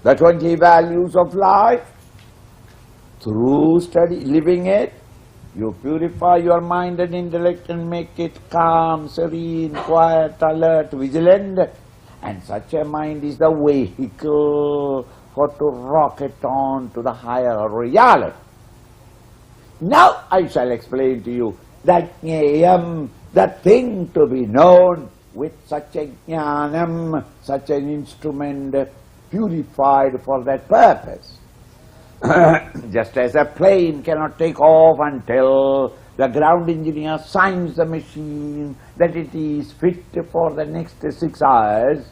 the 20 values of life. Through study, living it, you purify your mind and intellect and make it calm, serene, quiet, alert, vigilant. And such a mind is the vehicle for to rocket on to the higher reality. Now I shall explain to you that jnayam, the thing to be known, with such a jnanam, such an instrument purified for that purpose. Just as a plane cannot take off until the ground engineer signs the machine that it is fit for the next 6 hours,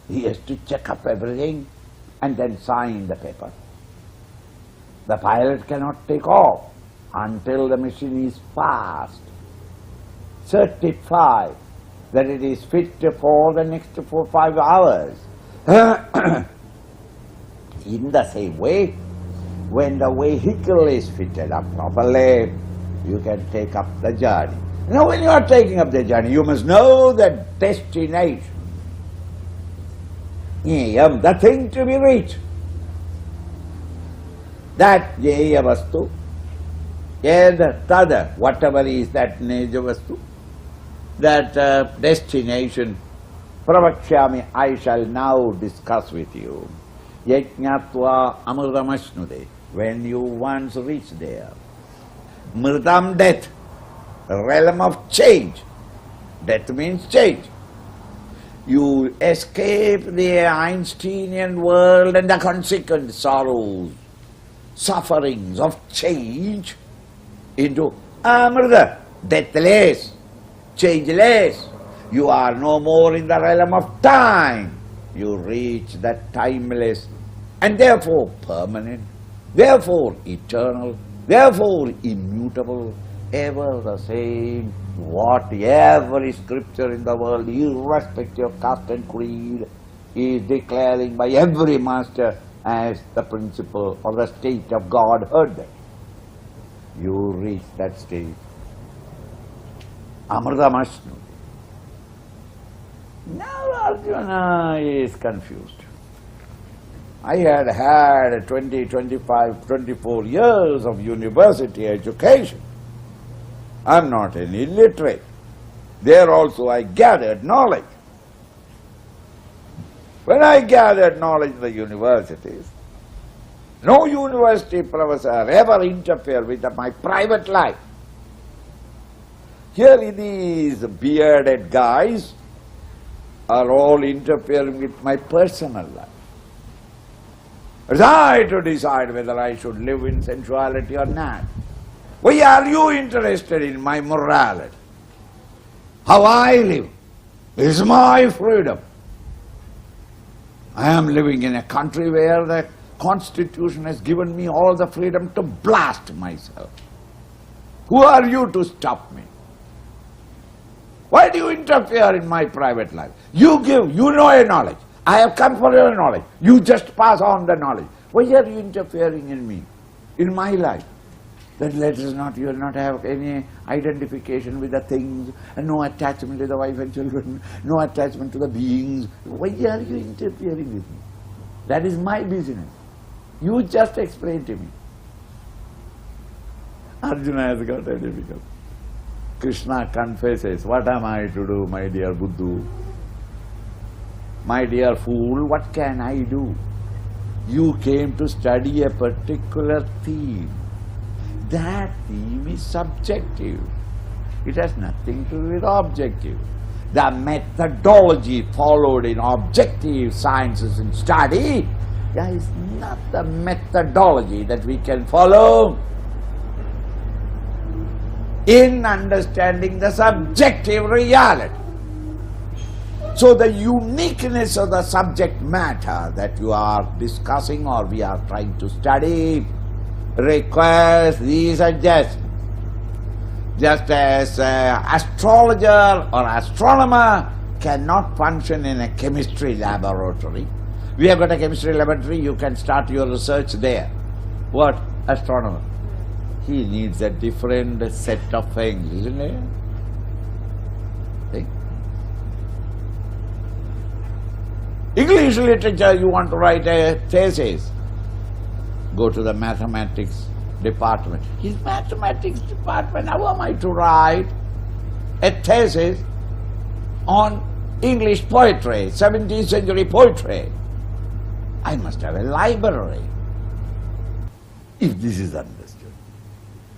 he has to check up everything and then sign the paper. The pilot cannot take off until the machine is passed, certified that it is fit for the next 4 or 5 hours. In the same way, when the vehicle is fitted up properly, you can take up the journey. Now when you are taking up the journey, you must know the destination. Jnayam, the thing to be reached. That jnaya vastu, tada, whatever is that neja vastu, that destination, pravakshami, I shall now discuss with you. Yajñatva amritamasnude, when you once reach there. Mritam, death, realm of change. Death means change. You escape the Einsteinian world and the consequent sorrows, sufferings of change into amrita, deathless, changeless. You are no more in the realm of time. You reach that timeless and therefore permanent, therefore eternal, therefore immutable, ever the same, what every scripture in the world, irrespective of caste and creed, is declaring by every master as the principle or the state of Godhood. You reach that state. Amritamasnu. Now Arjuna is confused. I had 20, 25, 24 years of university education. I'm not an illiterate. There also I gathered knowledge. When I gathered knowledge in the universities, no university professor ever interfered with my private life. Here these bearded guys are all interfering with my personal life. It's I to decide whether I should live in sensuality or not. Why are you interested in my morality? How I live is my freedom. I am living in a country where the Constitution has given me all the freedom to blast myself. Who are you to stop me? Why do you interfere in my private life? You know a knowledge. I have come for your knowledge. You just pass on the knowledge. Why are you interfering in me, in my life? Then you will not have any identification with the things, and no attachment to the wife and children, no attachment to the beings. Why are you interfering with me? That is my business. You just explain to me. Arjuna has got a difficult. Krishna confesses, what am I to do, my dear Buddhu? My dear fool, what can I do? You came to study a particular theme. That theme is subjective. It has nothing to do with objective. The methodology followed in objective sciences and study, that is not the methodology that we can follow in understanding the subjective reality. So the uniqueness of the subject matter that you are discussing or we are trying to study requires these adjustments. Just as an astrologer or astronomer cannot function in a chemistry laboratory. We have got a chemistry laboratory, you can start your research there. What? Astronomer. He needs a different set of things, isn't it? See? English literature, you want to write a thesis, go to the mathematics department. His mathematics department, how am I to write a thesis on English poetry, 17th century poetry? I must have a library. If this is understood.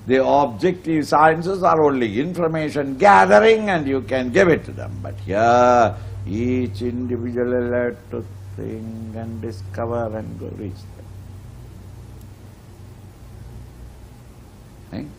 The objective sciences are only information gathering and you can give it to them. But here, each individual is allowed to think and discover and go reach them. Think?